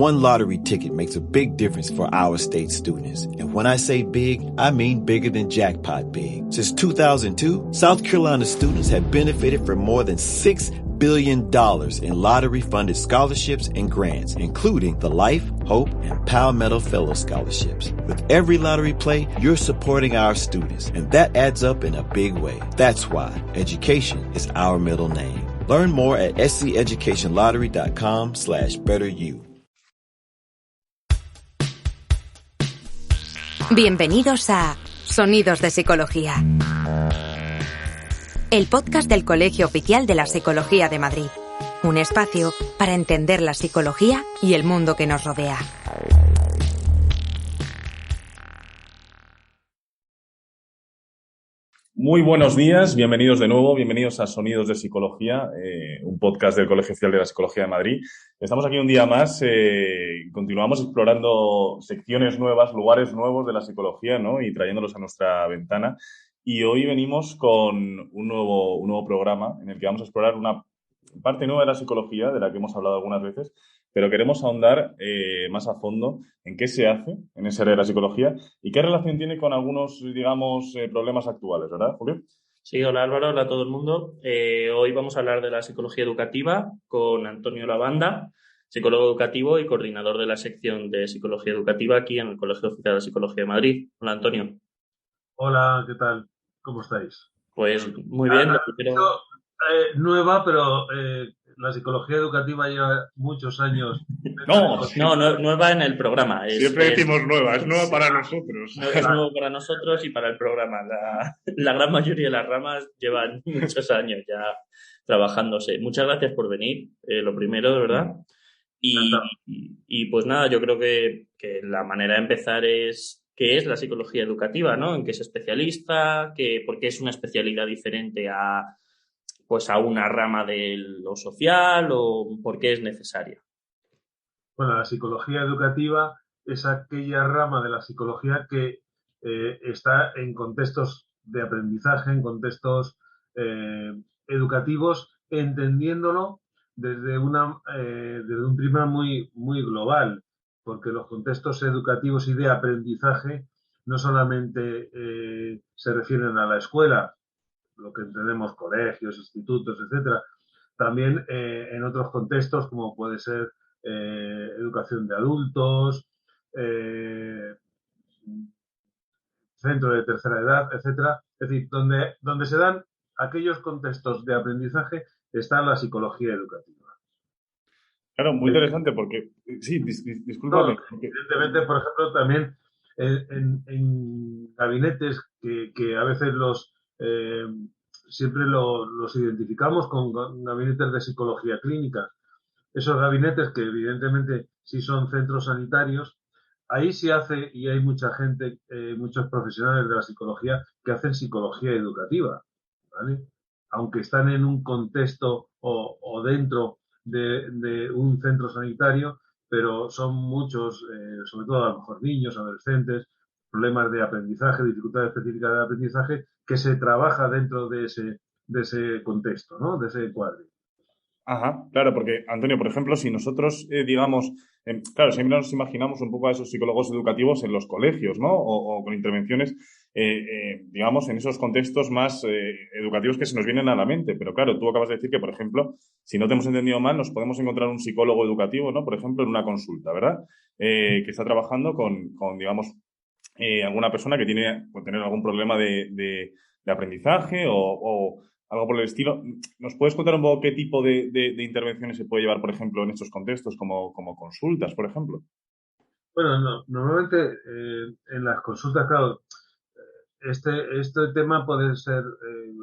one lottery ticket makes a big difference for our state students. And when I say big, I mean bigger than jackpot big. Since 2002, South Carolina students have benefited from more than $6 billion in lottery-funded scholarships and grants, including the Life, Hope, and Palmetto Fellow Scholarships. With every lottery play, you're supporting our students, and that adds up in a big way. That's why education is our middle name. Learn more at sceducationlottery.com/betteryou. Bienvenidos a Sonidos de Psicología, el podcast del Colegio Oficial de la Psicología de Madrid. Un espacio para entender la psicología y el mundo que nos rodea. Muy buenos días, bienvenidos de nuevo, bienvenidos a Sonidos de Psicología, un podcast del Colegio Oficial de la Psicología de Madrid. Estamos aquí un día más, continuamos explorando secciones nuevas, lugares nuevos de la psicología, ¿no? Y trayéndolos a nuestra ventana. Y hoy venimos con un nuevo programa en el que vamos a explorar una parte nueva de la psicología, de la que hemos hablado algunas veces, pero queremos ahondar más a fondo en qué se hace en esa área de la psicología y qué relación tiene con algunos, digamos, problemas actuales, ¿verdad, Julio? Sí, hola Álvaro, hola a todo el mundo. Hoy vamos a hablar de la psicología educativa con Antonio Lavanda, psicólogo educativo y coordinador de la sección de psicología educativa aquí en el Colegio Oficial de Psicología de Madrid. Hola, Antonio. Hola, ¿qué tal? ¿Cómo estáis? Pues muy bien. Nueva, pero la psicología educativa lleva muchos años. No, nueva en el programa. Siempre decimos nueva, es nueva para nosotros. Es nuevo para nosotros y para el programa. La gran mayoría de las ramas llevan muchos años ya trabajándose. Muchas gracias por venir, lo primero, de verdad. Y pues nada, yo creo que la manera de empezar es qué es la psicología educativa, ¿no? En qué es especialista, por qué es una especialidad diferente a una rama de lo social o por qué es necesaria. Bueno, la psicología educativa es aquella rama de la psicología que está en contextos de aprendizaje, en contextos educativos, entendiéndolo desde un prisma muy, muy global, porque los contextos educativos y de aprendizaje no solamente se refieren a la escuela, lo que entendemos colegios, institutos, etcétera, también en otros contextos como puede ser educación de adultos, centro de tercera edad, etcétera. Es decir, donde se dan aquellos contextos de aprendizaje está la psicología educativa. Claro, muy interesante porque... Sí, discúlpame. Evidentemente, por ejemplo, también en gabinetes que a veces siempre los identificamos con gabinetes de psicología clínica. Esos gabinetes que evidentemente sí son centros sanitarios, ahí se hace, y hay mucha gente, muchos profesionales de la psicología que hacen psicología educativa, ¿vale? Aunque están en un contexto o dentro de un centro sanitario, pero son muchos, sobre todo a lo mejor niños, adolescentes, problemas de aprendizaje, dificultades específicas de aprendizaje, que se trabaja dentro de ese contexto, ¿no? De ese cuadro. Ajá, claro, porque, Antonio, por ejemplo, si nosotros, digamos, claro, siempre nos imaginamos un poco a esos psicólogos educativos en los colegios, ¿no? O con intervenciones, digamos, en esos contextos más educativos que se nos vienen a la mente. Pero claro, tú acabas de decir que, por ejemplo, si no te hemos entendido mal, nos podemos encontrar un psicólogo educativo, ¿no? Por ejemplo, en una consulta, ¿verdad? Que está trabajando con digamos, alguna persona que puede tener algún problema de aprendizaje o algo por el estilo. ¿Nos puedes contar un poco qué tipo de intervenciones se puede llevar, por ejemplo, en estos contextos, como consultas, por ejemplo? Bueno, normalmente en las consultas, claro, este tema puede ser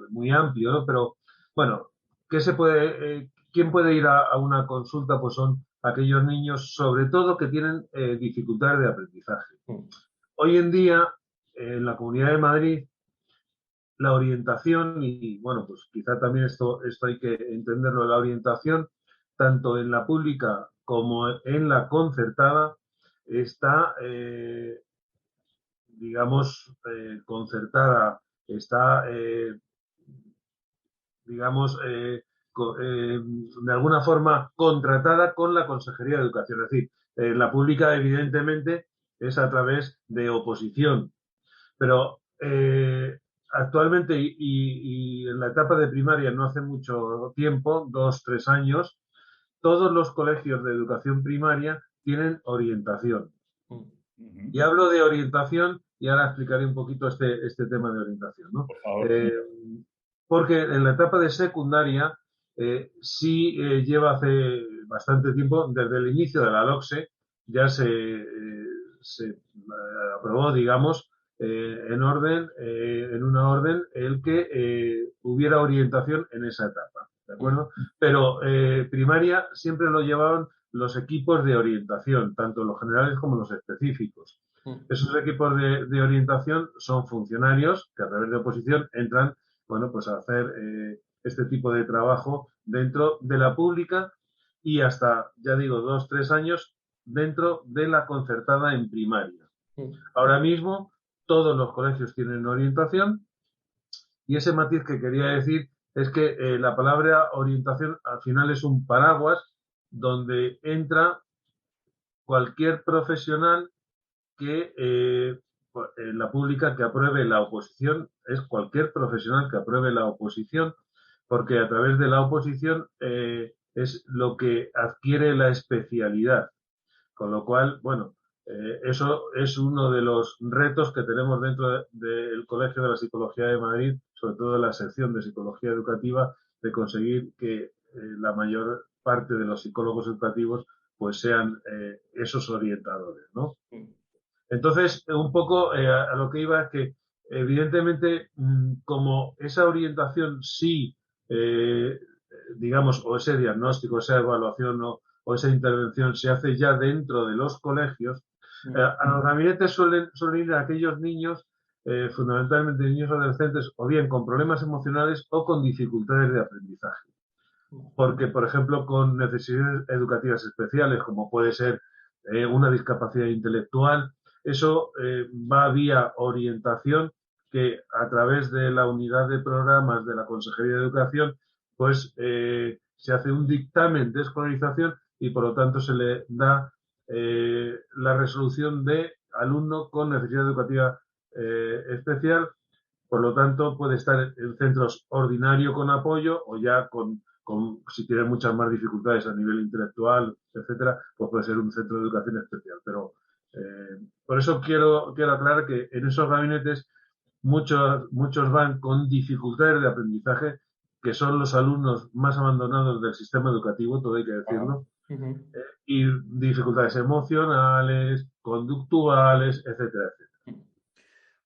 muy amplio, ¿no? Pero, bueno, ¿quién puede ir a una consulta? Pues son aquellos niños, sobre todo, que tienen dificultades de aprendizaje. Hoy en día, en la Comunidad de Madrid, la orientación, y bueno, pues quizá también esto hay que entenderlo, la orientación, tanto en la pública como en la concertada, está, digamos, concertada, está, digamos, de alguna forma contratada con la Consejería de Educación. Es decir, la pública evidentemente es a través de oposición, pero actualmente y en la etapa de primaria no hace mucho tiempo, 2, 3 años, todos los colegios de educación primaria tienen orientación. Y hablo de orientación y ahora explicaré un poquito este tema de orientación, ¿no? Por favor. Porque en la etapa de secundaria sí lleva hace bastante tiempo, desde el inicio de la LOCSE, ya se aprobó, digamos, en una orden, el que hubiera orientación en esa etapa, ¿de acuerdo? Pero primaria siempre lo llevaban los equipos de orientación, tanto los generales como los específicos. Esos equipos de orientación son funcionarios que a través de oposición entran, bueno, pues a hacer este tipo de trabajo dentro de la pública y hasta, ya digo, 2, 3 años dentro de la concertada en primaria. Ahora mismo todos los colegios tienen orientación y ese matiz que quería decir es que la palabra orientación al final es un paraguas donde entra cualquier profesional que en la pública que apruebe la oposición, es cualquier profesional que apruebe la oposición, porque a través de la oposición es lo que adquiere la especialidad. Con lo cual, bueno, eso es uno de los retos que tenemos dentro del Colegio de la Psicología de Madrid, sobre todo en la sección de Psicología Educativa, de conseguir que la mayor parte de los psicólogos educativos pues sean esos orientadores, ¿no? Entonces, un poco a lo que iba es que, evidentemente, como esa orientación sí, digamos, o ese diagnóstico, esa evaluación o esa intervención se hace ya dentro de los colegios, a los gabinetes suelen ir aquellos niños, fundamentalmente niños adolescentes, o bien con problemas emocionales o con dificultades de aprendizaje. Porque, por ejemplo, con necesidades educativas especiales, como puede ser una discapacidad intelectual, eso va vía orientación que a través de la unidad de programas de la Consejería de Educación, pues se hace un dictamen de escolarización y por lo tanto se le da la resolución de alumno con necesidad educativa especial. Por lo tanto, puede estar en centros ordinario con apoyo o ya si tiene muchas más dificultades a nivel intelectual, etcétera, pues puede ser un centro de educación especial. Pero por eso quiero aclarar que en esos gabinetes muchos van con dificultades de aprendizaje, que son los alumnos más abandonados del sistema educativo, todo hay que decirlo, y dificultades emocionales, conductuales, etcétera, etcétera.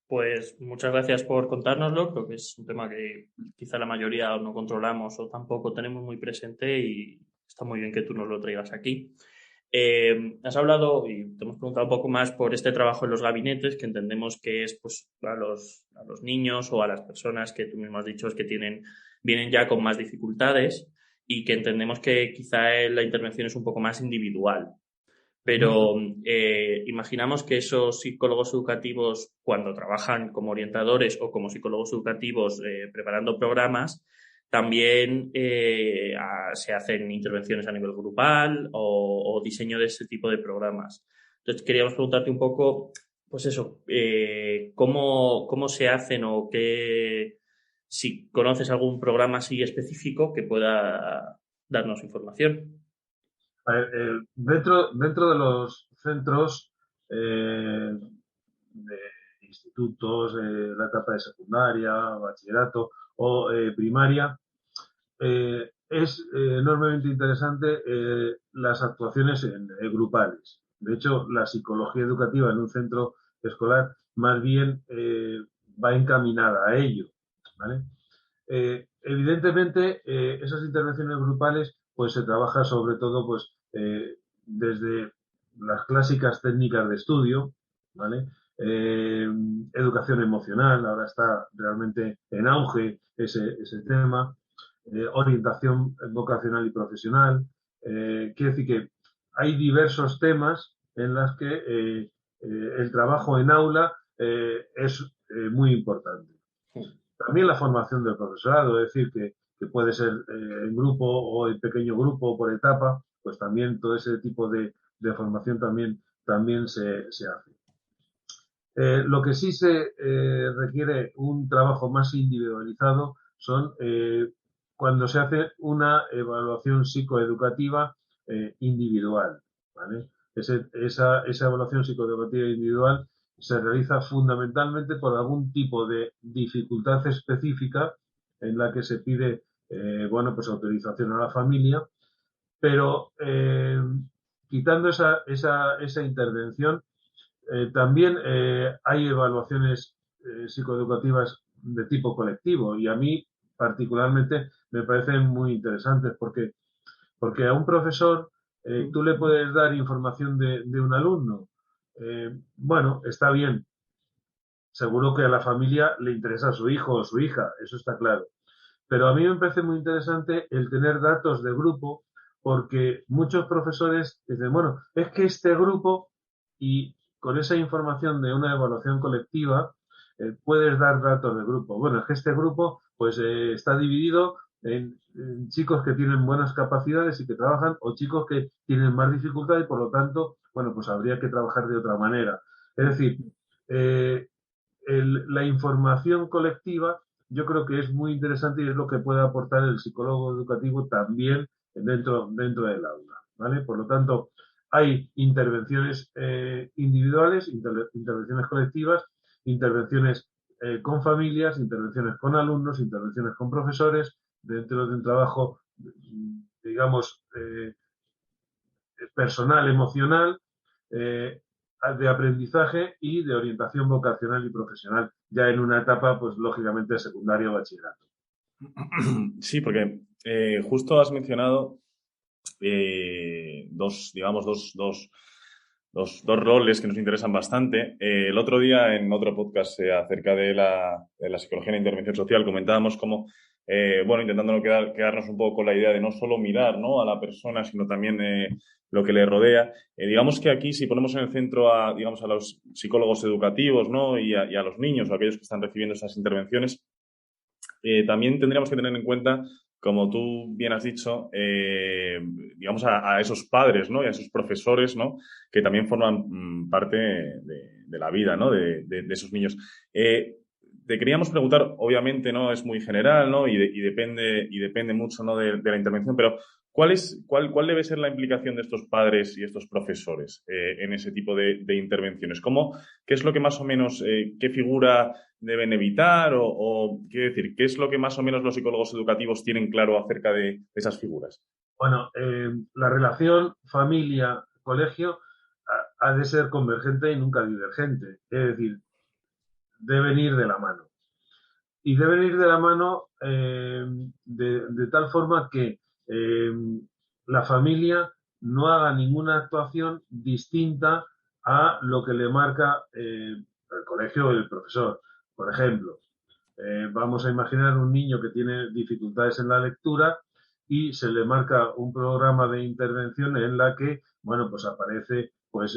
Pues muchas gracias por contárnoslo. Creo que es un tema que quizá la mayoría no controlamos o tampoco tenemos muy presente y está muy bien que tú nos lo traigas aquí. Has hablado y te hemos preguntado un poco más por este trabajo en los gabinetes, que entendemos que es pues, a los niños o a las personas que tú mismo has dicho que vienen ya con más dificultades y que entendemos que quizá la intervención es un poco más individual. Pero imaginamos que esos psicólogos educativos, cuando trabajan como orientadores o como psicólogos educativos preparando programas, también se hacen intervenciones a nivel grupal o diseño de ese tipo de programas. Entonces, queríamos preguntarte un poco, pues eso, cómo se hacen o si conoces algún programa así específico que pueda darnos información. A ver, dentro de los centros de institutos, la etapa de secundaria, bachillerato o primaria, es enormemente interesante las actuaciones grupales. De hecho, la psicología educativa en un centro escolar más bien va encaminada a ello, ¿vale? Evidentemente, esas intervenciones grupales pues se trabaja sobre todo pues desde las clásicas técnicas de estudio, ¿vale? Educación emocional, ahora está realmente en auge ese tema, orientación vocacional y profesional. Quiere decir que hay diversos temas en los que el trabajo en aula es muy importante. También la formación del profesorado, es decir, que que puede ser en grupo o en pequeño grupo o por etapa, pues también todo ese tipo de formación también se hace. Lo que sí se requiere un trabajo más individualizado son cuando se hace una evaluación psicoeducativa individual, ¿vale? Esa evaluación psicoeducativa individual se realiza fundamentalmente por algún tipo de dificultad específica en la que se pide pues autorización a la familia, pero quitando esa intervención, también hay evaluaciones psicoeducativas de tipo colectivo y a mí particularmente me parecen muy interesantes porque a un profesor tú le puedes dar información de un alumno. Bueno, está bien. Seguro que a la familia le interesa a su hijo o su hija, eso está claro. Pero a mí me parece muy interesante el tener datos de grupo porque muchos profesores dicen, bueno, es que este grupo y con esa información de una evaluación colectiva puedes dar datos de grupo. Bueno, es que este grupo pues está dividido en chicos que tienen buenas capacidades y que trabajan o chicos que tienen más dificultad y por lo tanto, bueno, pues habría que trabajar de otra manera. Es decir, eh, la información colectiva yo creo que es muy interesante y es lo que puede aportar el psicólogo educativo también dentro del aula, ¿vale? Por lo tanto, hay intervenciones individuales, intervenciones colectivas, intervenciones con familias, intervenciones con alumnos, intervenciones con profesores, dentro de un trabajo, digamos, personal, emocional, de aprendizaje y de orientación vocacional y profesional, ya en una etapa, pues lógicamente, secundaria o bachillerato. Sí, porque justo has mencionado dos roles que nos interesan bastante. El otro día, en otro podcast acerca de la psicología y la intervención social, comentábamos cómo, intentando quedarnos un poco con la idea de no solo mirar, ¿no?, a la persona, sino también lo que le rodea. Digamos que aquí, si ponemos en el centro a los psicólogos educativos, ¿no?, y a los niños o a aquellos que están recibiendo esas intervenciones, también tendríamos que tener en cuenta, como tú bien has dicho, a esos padres, ¿no?, y a esos profesores, ¿no?, que también forman parte de la vida, ¿no?, de esos niños. Te queríamos preguntar, obviamente, ¿no?, es muy general, ¿no?, y depende mucho, ¿no?, de la intervención, pero ¿cuál debe ser la implicación de estos padres y estos profesores en ese tipo de intervenciones? ¿Qué es lo que más o menos, qué figura deben evitar quiero decir, qué es lo que más o menos los psicólogos educativos tienen claro acerca de esas figuras? Bueno, la relación familia-colegio ha de ser convergente y nunca divergente. Es decir, deben ir de la mano. Y deben ir de la mano de tal forma que la familia no haga ninguna actuación distinta a lo que le marca el colegio o el profesor. Por ejemplo, vamos a imaginar un niño que tiene dificultades en la lectura y se le marca un programa de intervención en la que, bueno, pues aparece pues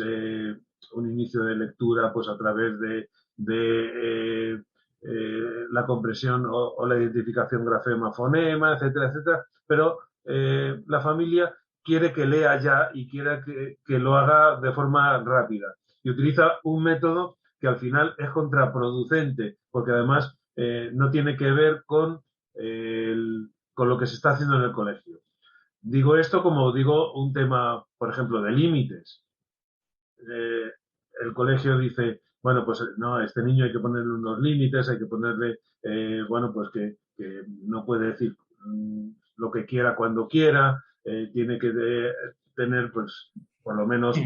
un inicio de lectura pues a través de la compresión o la identificación grafema-fonema, etcétera, etcétera, pero la familia quiere que lea ya y quiere que lo haga de forma rápida y utiliza un método que al final es contraproducente porque además no tiene que ver con lo que se está haciendo en el colegio. Digo esto como digo un tema, por ejemplo, de límites. El colegio dice, bueno, pues no, a este niño hay que ponerle unos límites, hay que ponerle, pues que no puede decir lo que quiera cuando quiera, tiene que tener, pues, por lo menos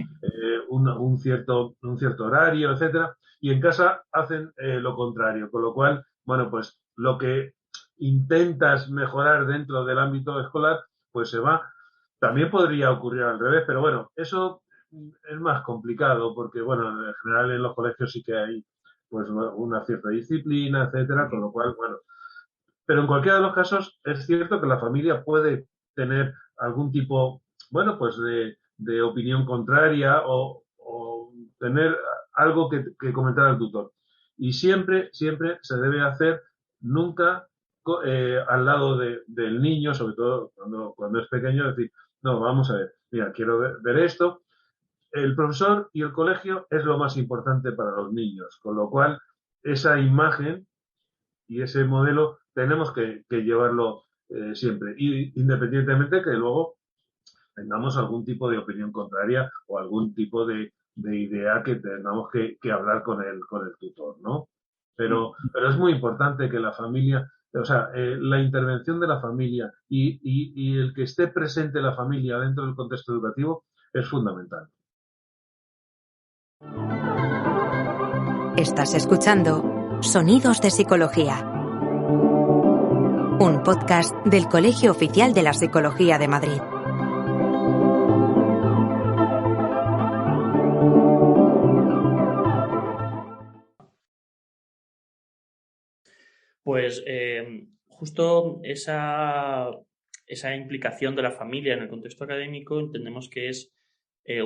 un cierto horario, etcétera. Y en casa hacen lo contrario, con lo cual, bueno, pues lo que intentas mejorar dentro del ámbito escolar, pues se va. También podría ocurrir al revés, pero bueno, eso es más complicado porque, bueno, en general en los colegios sí que hay pues una cierta disciplina, etcétera, con lo cual, bueno. Pero en cualquiera de los casos es cierto que la familia puede tener algún tipo, bueno, pues de opinión contraria o tener algo que comentar al tutor. Y siempre se debe hacer nunca al lado del niño, sobre todo cuando es pequeño, decir, no, vamos a ver, mira, quiero ver esto. El profesor y el colegio es lo más importante para los niños, con lo cual esa imagen y ese modelo tenemos que llevarlo siempre, y independientemente que luego tengamos algún tipo de opinión contraria o algún tipo de idea que tengamos que hablar con el tutor, ¿no? Pero es muy importante que la familia, o sea, la intervención de la familia y el que esté presente la familia dentro del contexto educativo es fundamental. Estás escuchando Sonidos de Psicología, un podcast del Colegio Oficial de la Psicología de Madrid. Pues justo esa implicación de la familia en el contexto académico entendemos que es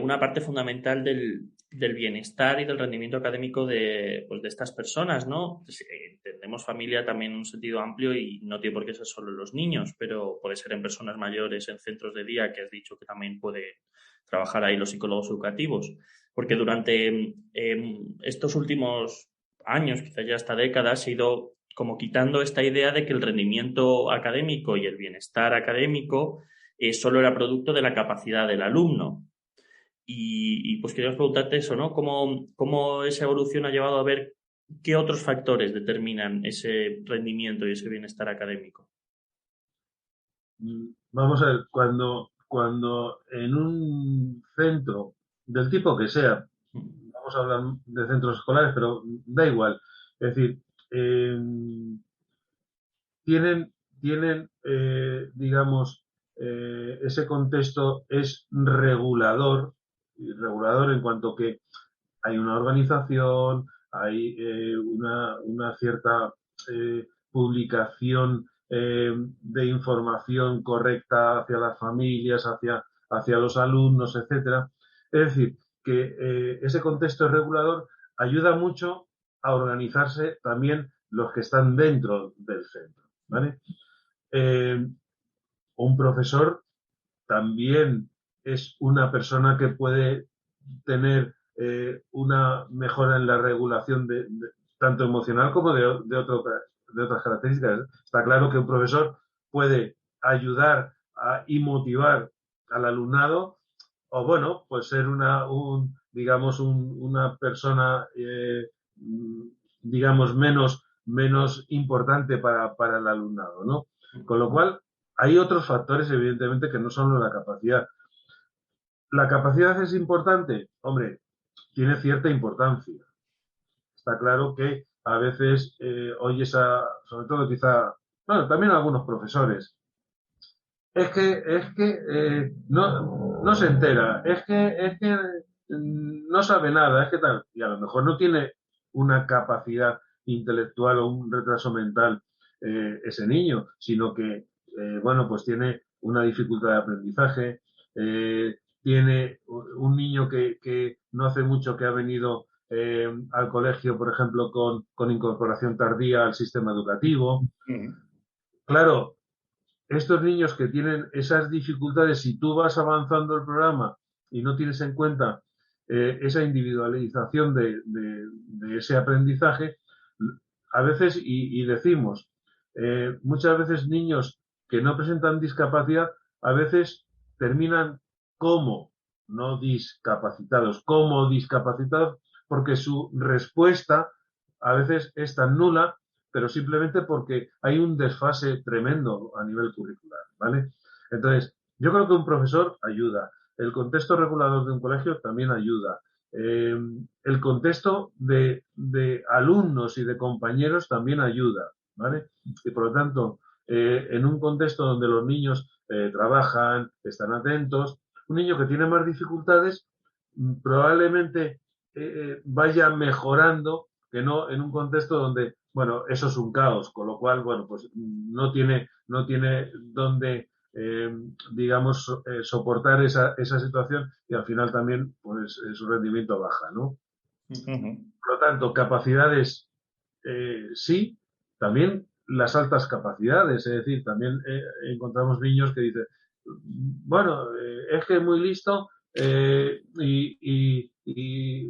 una parte fundamental del bienestar y del rendimiento académico de estas personas, ¿no? Pues, entendemos familia también en un sentido amplio y no tiene por qué ser solo los niños, pero puede ser en personas mayores, en centros de día, que has dicho que también puede trabajar ahí los psicólogos educativos, porque durante estos últimos años, quizás ya esta década, se ha ido como quitando esta idea de que el rendimiento académico y el bienestar académico solo era producto de la capacidad del alumno. Y pues queríamos preguntarte eso, ¿no? ¿Cómo esa evolución ha llevado a ver qué otros factores determinan ese rendimiento y ese bienestar académico? Vamos a ver, cuando en un centro del tipo que sea, vamos a hablar de centros escolares, pero da igual, es decir, tienen digamos, ese contexto es regulador en cuanto que hay una organización, hay una cierta publicación de información correcta hacia las familias, hacia los alumnos, etcétera. Es decir, que ese contexto regulador ayuda mucho a organizarse también los que están dentro del centro, ¿vale? Un profesor también es una persona que puede tener una mejora en la regulación tanto emocional como de otras características. Está claro que un profesor puede ayudar y motivar al alumnado, o bueno, pues ser una persona digamos menos importante para el alumnado, ¿no? Con lo cual hay otros factores, evidentemente, que no son la capacidad. ¿La capacidad es importante? Hombre, tiene cierta importancia. Está claro que a veces oyes sobre todo quizá, bueno, también algunos profesores, es que no se entera, es que no sabe nada, es que tal, y a lo mejor no tiene una capacidad intelectual o un retraso mental ese niño, sino que, bueno, pues tiene una dificultad de aprendizaje, tiene un niño que no hace mucho que ha venido al colegio, por ejemplo, con incorporación tardía al sistema educativo. Claro, estos niños que tienen esas dificultades, si tú vas avanzando el programa y no tienes en cuenta esa individualización de ese aprendizaje, a veces, y decimos, muchas veces niños que no presentan discapacidad, a veces terminan como discapacitados, porque su respuesta a veces es tan nula, pero simplemente porque hay un desfase tremendo a nivel curricular, ¿vale? Entonces, yo creo que un profesor ayuda, el contexto regulador de un colegio también ayuda, el contexto de alumnos y de compañeros también ayuda, ¿vale? Y por lo tanto, en un contexto donde los niños trabajan, están atentos, un niño que tiene más dificultades probablemente vaya mejorando que no en un contexto donde, bueno, eso es un caos, con lo cual, bueno, pues no tiene donde, digamos, soportar esa situación y al final también, pues, su rendimiento baja, ¿no? Por lo tanto, capacidades sí, también las altas capacidades. Es decir, también encontramos niños que dicen, bueno, es que es muy listo y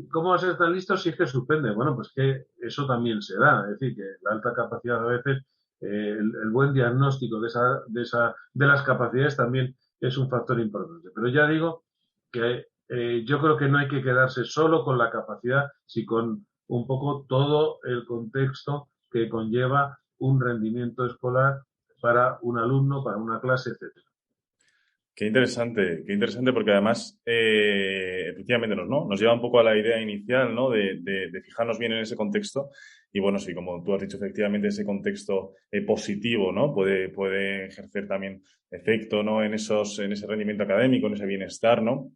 ¿cómo va a ser tan listo si es que suspende? Bueno, pues que eso también se da. Es decir, que la alta capacidad a veces, el buen diagnóstico de las capacidades también es un factor importante. Pero ya digo que yo creo que no hay que quedarse solo con la capacidad, sino con un poco todo el contexto que conlleva un rendimiento escolar para un alumno, para una clase, etcétera. Qué interesante porque además, efectivamente, nos lleva un poco a la idea inicial, ¿no? De fijarnos bien en ese contexto. Y bueno, sí, como tú has dicho, efectivamente, ese contexto positivo, ¿no? Puede ejercer también efecto, ¿no? En ese rendimiento académico, en ese bienestar, ¿no?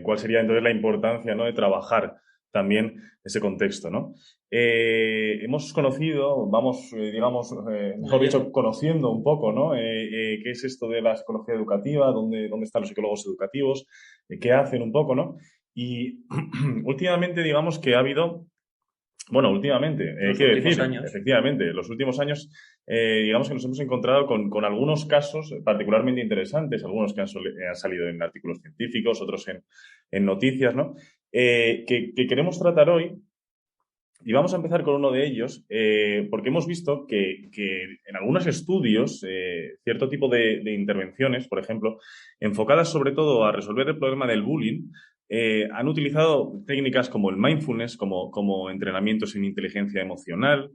¿Cuál sería entonces la importancia, ¿no? De trabajar también ese contexto, ¿no? Hemos conocido, mejor dicho, conociendo un poco, ¿no? ¿Qué es esto de la psicología educativa? ¿Dónde están los psicólogos educativos? ¿Qué hacen un poco, ¿no? Y últimamente, digamos que ha habido, bueno, últimamente, quiero decir, años. efectivamente, los últimos años, digamos que nos hemos encontrado con algunos casos particularmente interesantes, algunos que han salido en artículos científicos, otros en noticias, ¿no? Que queremos tratar hoy. Y vamos a empezar con uno de ellos, porque hemos visto que en algunos estudios, cierto tipo de intervenciones, por ejemplo, enfocadas sobre todo a resolver el problema del bullying, han utilizado técnicas como el mindfulness, como entrenamientos en inteligencia emocional.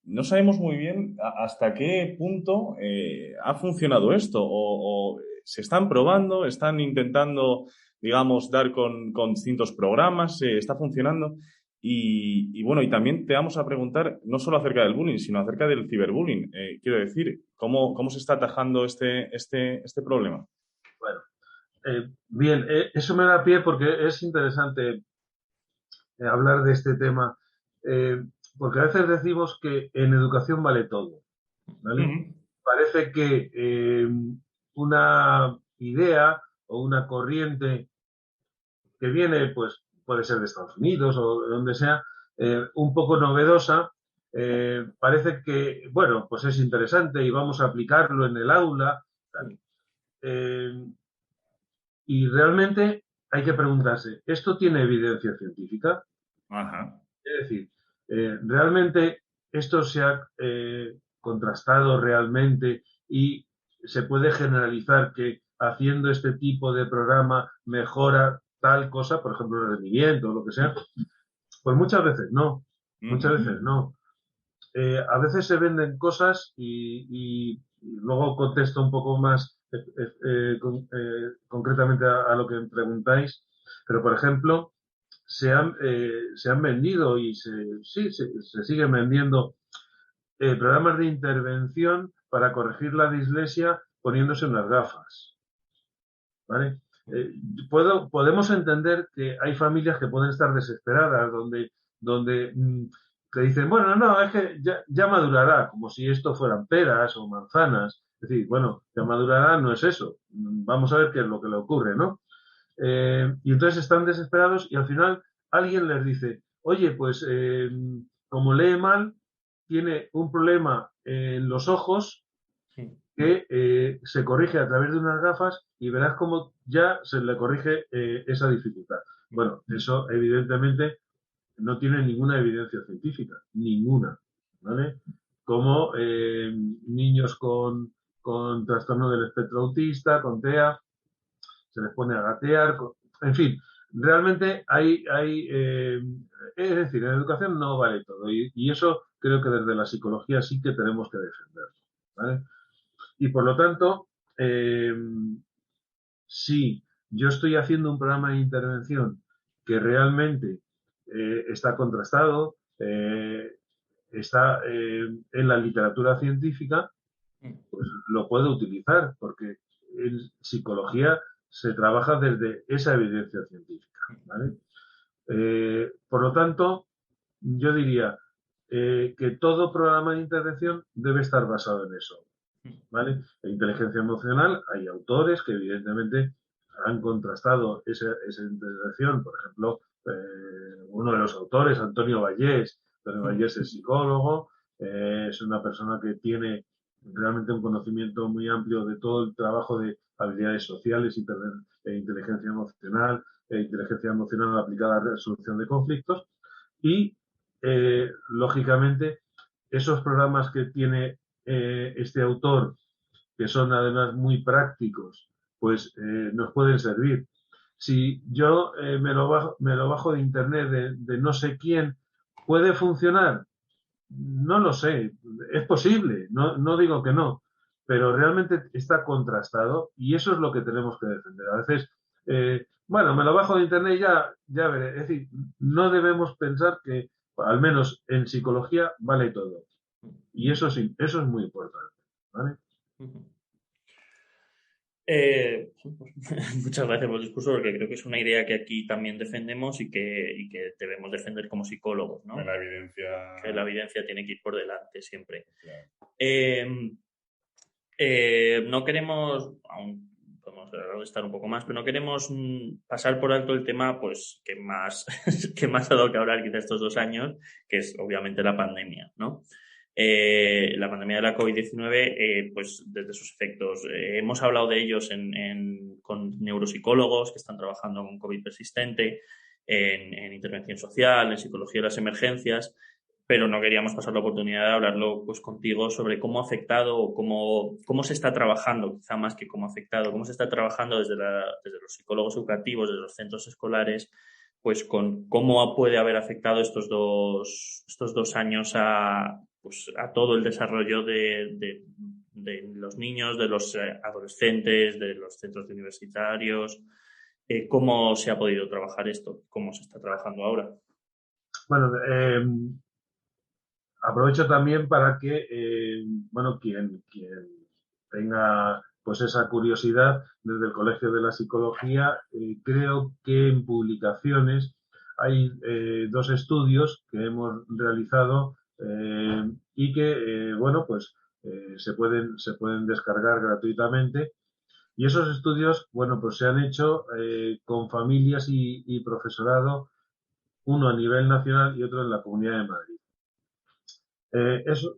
No sabemos muy bien hasta qué punto ha funcionado esto, o se están probando, están intentando, digamos, dar con distintos programas, está funcionando. Y bueno, y también te vamos a preguntar no solo acerca del bullying, sino acerca del ciberbullying. Quiero decir, ¿cómo se está atajando este problema? Bueno, bien, eso me da pie porque es interesante hablar de este tema, porque a veces decimos que en educación vale todo, ¿vale? Uh-huh. Parece que una idea o una corriente que viene, pues puede ser de Estados Unidos o de donde sea, un poco novedosa, parece que, bueno, pues es interesante y vamos a aplicarlo en el aula. Y realmente hay que preguntarse, ¿esto tiene evidencia científica? Ajá. Es decir, ¿realmente esto se ha contrastado realmente y se puede generalizar que haciendo este tipo de programa mejora tal cosa, por ejemplo, el rendimiento o lo que sea? Pues muchas veces no, muchas veces no. A veces se venden cosas y luego contesto un poco más concretamente a lo que me preguntáis, pero por ejemplo, se han vendido y se siguen vendiendo programas de intervención para corregir la dislexia poniéndose unas gafas, ¿vale? Podemos entender que hay familias que pueden estar desesperadas, donde que dicen, bueno, no, es que ya madurará, como si esto fueran peras o manzanas. Es decir, bueno, ya madurará no es eso. Vamos a ver qué es lo que le ocurre, ¿no? Y entonces están desesperados y al final alguien les dice, oye, pues como lee mal, tiene un problema en los ojos que se corrige a través de unas gafas y verás cómo ya se le corrige esa dificultad. Bueno, eso evidentemente no tiene ninguna evidencia científica, ninguna, ¿vale? Como niños con trastorno del espectro autista, con TEA, se les pone a gatear, en fin, realmente es decir, en educación no vale todo y eso creo que desde la psicología sí que tenemos que defenderlo, ¿vale? Y por lo tanto, si yo estoy haciendo un programa de intervención que realmente está contrastado, está en la literatura científica, pues lo puedo utilizar, porque en psicología se trabaja desde esa evidencia científica, ¿vale? Por lo tanto, yo diría que todo programa de intervención debe estar basado en eso, ¿vale? En inteligencia emocional hay autores que evidentemente han contrastado esa intervención. Por ejemplo, uno de los autores, Antonio Vallés, Antonio Vallés es psicólogo, es una persona que tiene realmente un conocimiento muy amplio de todo el trabajo de habilidades sociales, inteligencia emocional aplicada a la resolución de conflictos y, lógicamente, esos programas que tiene este autor, que son además muy prácticos, pues nos pueden servir. Si yo me lo bajo de internet de no sé quién, ¿puede funcionar? No lo sé, es posible, no digo que no, pero realmente está contrastado y eso es lo que tenemos que defender. A veces, bueno, me lo bajo de internet y ya veré. Es decir, no debemos pensar que, al menos en psicología, vale todo. Y eso sí, eso es muy importante, ¿vale? Muchas gracias por el discurso, porque creo que es una idea que aquí también defendemos y que debemos defender como psicólogos, ¿no? Que la evidencia... Que la evidencia tiene que ir por delante siempre. Claro. No queremos, aún podemos estar un poco más, pero no queremos pasar por alto el tema pues que más ha dado que hablar quizá estos 2 años, que es obviamente la pandemia, ¿no? La pandemia de la COVID-19, pues desde sus efectos. Hemos hablado de ellos con neuropsicólogos que están trabajando con COVID persistente, en intervención social, en psicología de las emergencias, pero no queríamos pasar la oportunidad de hablarlo pues contigo sobre cómo ha afectado o cómo se está trabajando, quizá más que cómo ha afectado, cómo se está trabajando desde los psicólogos educativos, desde los centros escolares, pues con cómo puede haber afectado estos dos años a todo el desarrollo de los niños, de los adolescentes, de los centros universitarios, cómo se ha podido trabajar esto, cómo se está trabajando ahora. Bueno, aprovecho también para que, bueno, quien tenga pues esa curiosidad desde el Colegio de la Psicología, creo que en publicaciones hay 2 estudios que hemos realizado y que, bueno, pues se pueden descargar gratuitamente. Y esos estudios, bueno, pues se han hecho con familias y profesorado, uno a nivel nacional y otro en la Comunidad de Madrid. Eso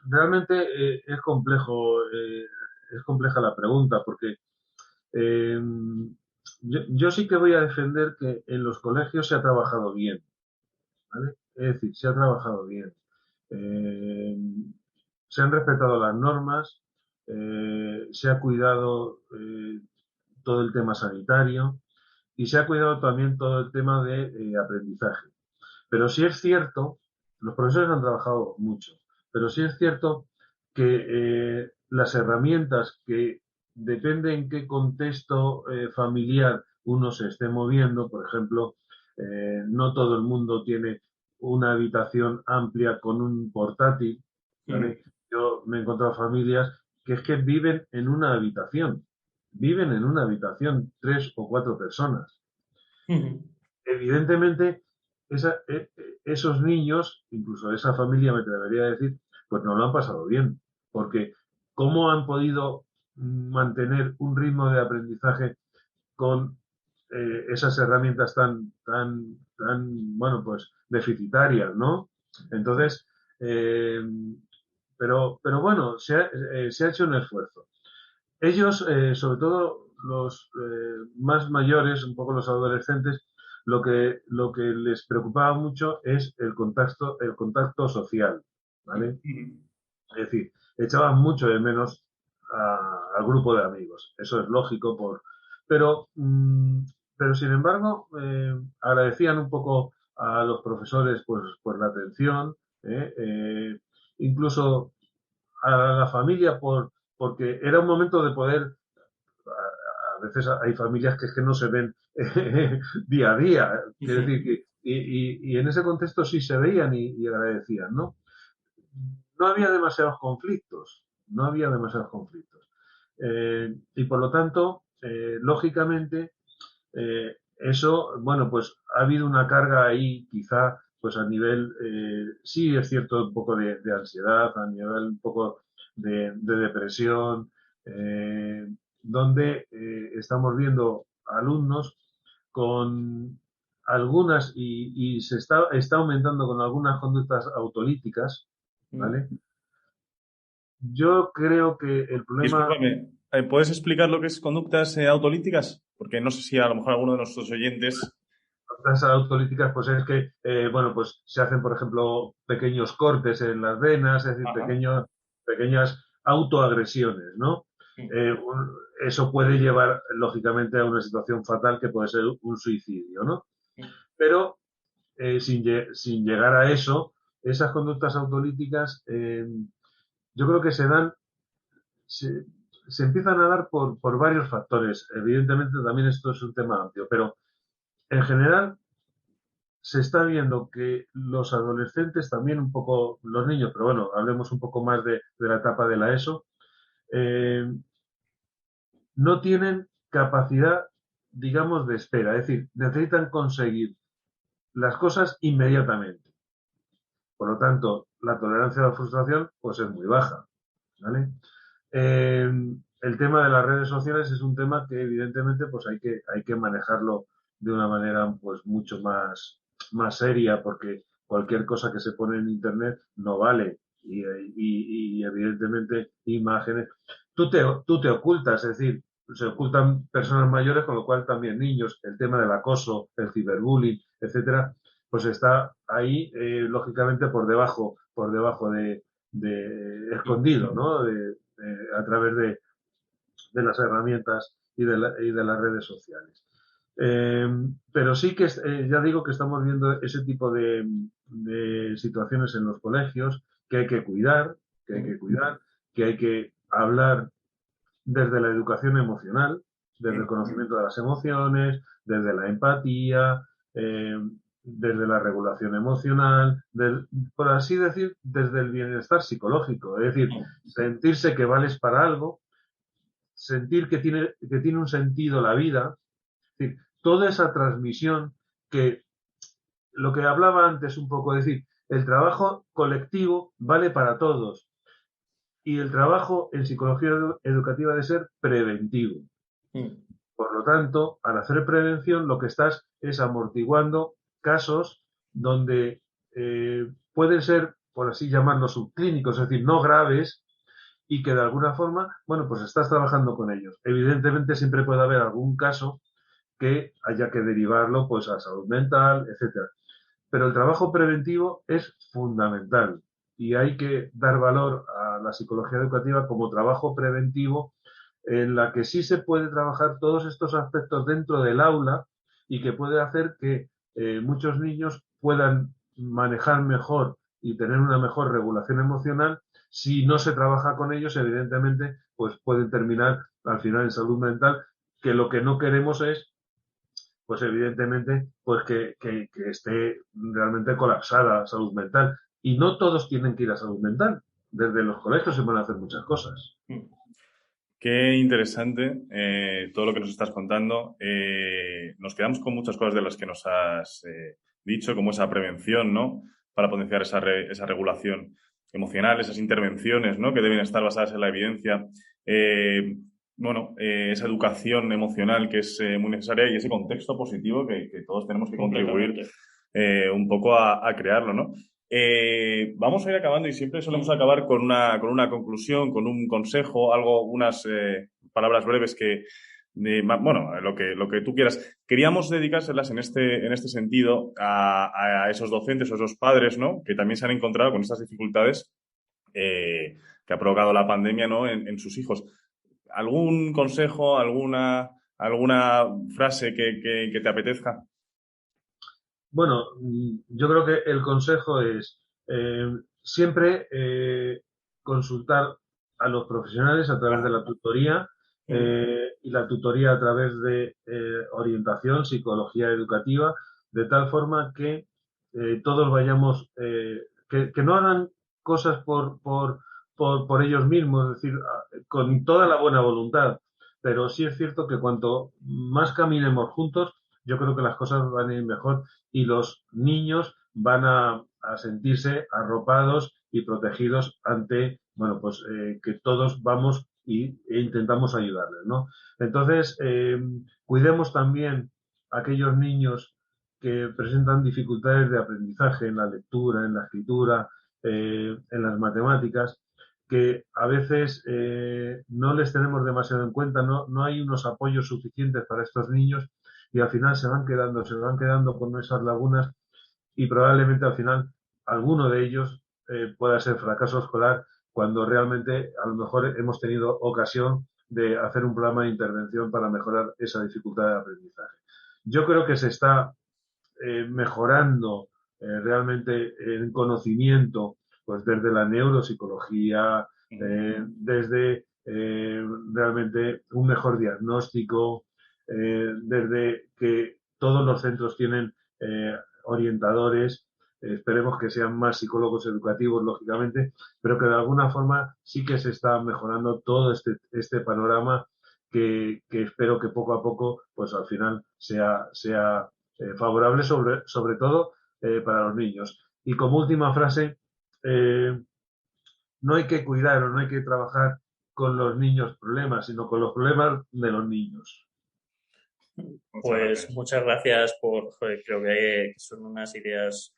realmente es complejo, es compleja la pregunta, porque yo sí que voy a defender que en los colegios se ha trabajado bien, ¿vale? Es decir, se ha trabajado bien. Eh, Se han respetado las normas, se ha cuidado todo el tema sanitario y se ha cuidado también todo el tema de aprendizaje. Pero sí es cierto, los profesores han trabajado mucho, pero sí es cierto que las herramientas que depende en qué contexto familiar uno se esté moviendo, por ejemplo, no todo el mundo tiene una habitación amplia con un portátil, ¿vale? Yo me he encontrado familias que es que viven en una habitación, 3 o 4 personas. Evidentemente, esos niños, incluso esa familia, me atrevería a decir, pues no lo han pasado bien, porque ¿cómo han podido mantener un ritmo de aprendizaje con esas herramientas tan, bueno, pues deficitarias, ¿no? Entonces, pero bueno, se ha hecho un esfuerzo. Ellos, sobre todo los más mayores, un poco los adolescentes, lo que les preocupaba mucho es el contacto social, ¿vale? Es decir, echaban mucho de menos al grupo de amigos. Eso es lógico, pero sin embargo, agradecían un poco a los profesores pues la atención, incluso a la familia porque era un momento de poder. A veces hay familias que es que no se ven día a día. Quiero decir que, y en ese contexto sí se veían y agradecían, ¿no? No había demasiados conflictos, y por lo tanto, lógicamente, eso, bueno, pues ha habido una carga ahí, quizá, pues a nivel, sí es cierto, un poco de ansiedad, a nivel un poco de depresión, donde estamos viendo alumnos con algunas, y se está aumentando con algunas conductas autolíticas, ¿vale? Yo creo que el problema... Discúlpame, ¿puedes explicar lo que es conductas autolíticas? Porque no sé si a lo mejor alguno de nuestros oyentes... Conductas autolíticas, pues es que, bueno, pues se hacen, por ejemplo, pequeños cortes en las venas, es decir, pequeñas autoagresiones, ¿no? Eso puede llevar, lógicamente, a una situación fatal que puede ser un suicidio, ¿no? Pero sin llegar a eso, esas conductas autolíticas, yo creo que se empiezan a dar por varios factores. Evidentemente, también esto es un tema amplio, pero en general se está viendo que los adolescentes, también un poco los niños, pero bueno, hablemos un poco más de la etapa de la ESO, no tienen capacidad, digamos, de espera, es decir, necesitan conseguir las cosas inmediatamente. Por lo tanto, la tolerancia a la frustración pues es muy baja, ¿vale? El tema de las redes sociales es un tema que evidentemente pues hay que manejarlo de una manera pues mucho más seria, porque cualquier cosa que se pone en internet no vale y evidentemente imágenes. Tú te ocultas, es decir, se ocultan personas mayores, con lo cual también niños, el tema del acoso, el ciberbullying, etcétera, pues está ahí lógicamente por debajo de escondido, ¿no? A través de las herramientas y de las redes sociales. Pero sí que ya digo que estamos viendo ese tipo de situaciones en los colegios que hay que cuidar, que hay que hablar desde la educación emocional, desde el conocimiento de las emociones, desde la empatía, desde la regulación emocional, por así decir, desde el bienestar psicológico. Es decir, sentirse que vales para algo, sentir que tiene un sentido la vida. Es decir, toda esa transmisión que lo que hablaba antes un poco, es decir, el trabajo colectivo vale para todos y el trabajo en psicología educativa debe ser preventivo. Por lo tanto, al hacer prevención, lo que estás es amortiguando casos donde pueden ser, por así llamarlo, subclínicos, es decir, no graves, y que de alguna forma, bueno, pues estás trabajando con ellos. Evidentemente siempre puede haber algún caso que haya que derivarlo pues a salud mental, etcétera. Pero el trabajo preventivo es fundamental y hay que dar valor a la psicología educativa como trabajo preventivo en la que sí se puede trabajar todos estos aspectos dentro del aula y que puede hacer que muchos niños puedan manejar mejor y tener una mejor regulación emocional. Si no se trabaja con ellos, evidentemente, pues pueden terminar al final en salud mental, que lo que no queremos es, pues evidentemente, pues que esté realmente colapsada salud mental. Y no todos tienen que ir a salud mental. Desde los colegios se pueden hacer muchas cosas. Qué interesante todo lo que nos estás contando. Nos quedamos con muchas cosas de las que nos has dicho, como esa prevención, ¿no? Para potenciar esa regulación emocional, esas intervenciones, ¿no? Que deben estar basadas en la evidencia. Esa educación emocional que es muy necesaria y ese contexto positivo que todos tenemos que contribuir un poco a crearlo, ¿no? Vamos a ir acabando y siempre solemos acabar con una conclusión, con un consejo, unas palabras breves lo que tú quieras. Queríamos dedicárselas en este sentido a esos docentes o esos padres, ¿no? Que también se han encontrado con estas dificultades que ha provocado la pandemia, ¿no? En sus hijos. ¿Algún consejo, alguna frase que te apetezca? Bueno, yo creo que el consejo es siempre consultar a los profesionales a través de la tutoría y la tutoría a través de orientación, psicología educativa, de tal forma que todos vayamos, que no hagan cosas por ellos mismos, es decir, con toda la buena voluntad, pero sí es cierto que cuanto más caminemos juntos, yo creo que las cosas van a ir mejor y los niños van a sentirse arropados y protegidos ante, bueno, pues que todos vamos e intentamos ayudarles, ¿no? Entonces, cuidemos también a aquellos niños que presentan dificultades de aprendizaje en la lectura, en la escritura, en las matemáticas, que a veces no les tenemos demasiado en cuenta, no hay unos apoyos suficientes para estos niños y al final se van quedando con esas lagunas y probablemente al final alguno de ellos pueda ser fracaso escolar cuando realmente a lo mejor hemos tenido ocasión de hacer un programa de intervención para mejorar esa dificultad de aprendizaje. Yo creo que se está mejorando realmente en conocimiento, pues desde la neuropsicología, desde realmente un mejor diagnóstico, desde que todos los centros tienen orientadores, esperemos que sean más psicólogos educativos, lógicamente, pero que de alguna forma sí que se está mejorando todo este panorama que espero que poco a poco, pues al final sea favorable sobre todo para los niños. Y como última frase, no hay que cuidar o no hay que trabajar con los niños problemas, sino con los problemas de los niños. Pues muchas gracias creo que son unas ideas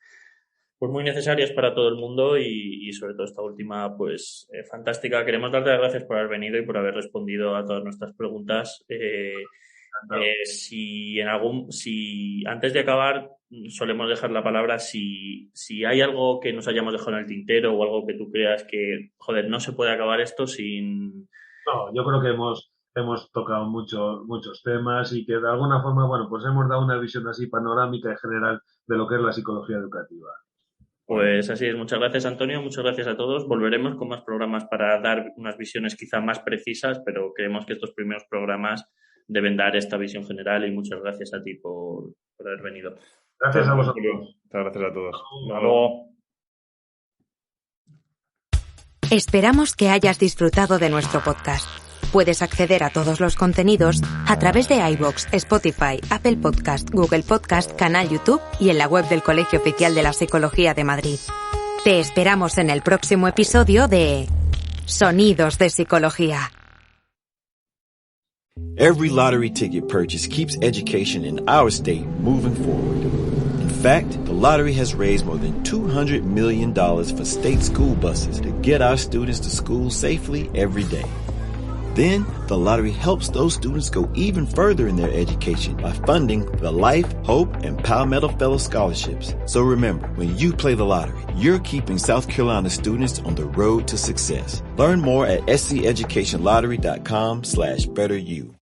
pues muy necesarias para todo el mundo y sobre todo esta última pues fantástica. Queremos darte las gracias por haber venido y por haber respondido a todas nuestras preguntas. Si antes de acabar solemos dejar la palabra, si hay algo que nos hayamos dejado en el tintero o algo que tú creas que no se puede acabar esto sin... No, yo creo que hemos tocado muchos temas y que de alguna forma, bueno, pues hemos dado una visión así panorámica en general de lo que es la psicología educativa. Pues así es. Muchas gracias, Antonio. Muchas gracias a todos. Volveremos con más programas para dar unas visiones quizá más precisas, pero creemos que estos primeros programas deben dar esta visión general y muchas gracias a ti por haber venido. Gracias a vosotros. Muchas gracias a todos. Hasta luego. Esperamos que hayas disfrutado de nuestro podcast. Puedes acceder a todos los contenidos a través de iVoox, Spotify, Apple Podcast, Google Podcast, canal YouTube y en la web del Colegio Oficial de la Psicología de Madrid. Te esperamos en el próximo episodio de Sonidos de Psicología. Every lottery ticket purchase keeps education in our state moving forward. In fact, the lottery has raised more than $200 million for state school buses to get our students to school safely every day. Then, the lottery helps those students go even further in their education by funding the Life, Hope, and Palmetto Fellow Scholarships. So remember, when you play the lottery, you're keeping South Carolina students on the road to success. Learn more at sceducationlottery.com/betteryou.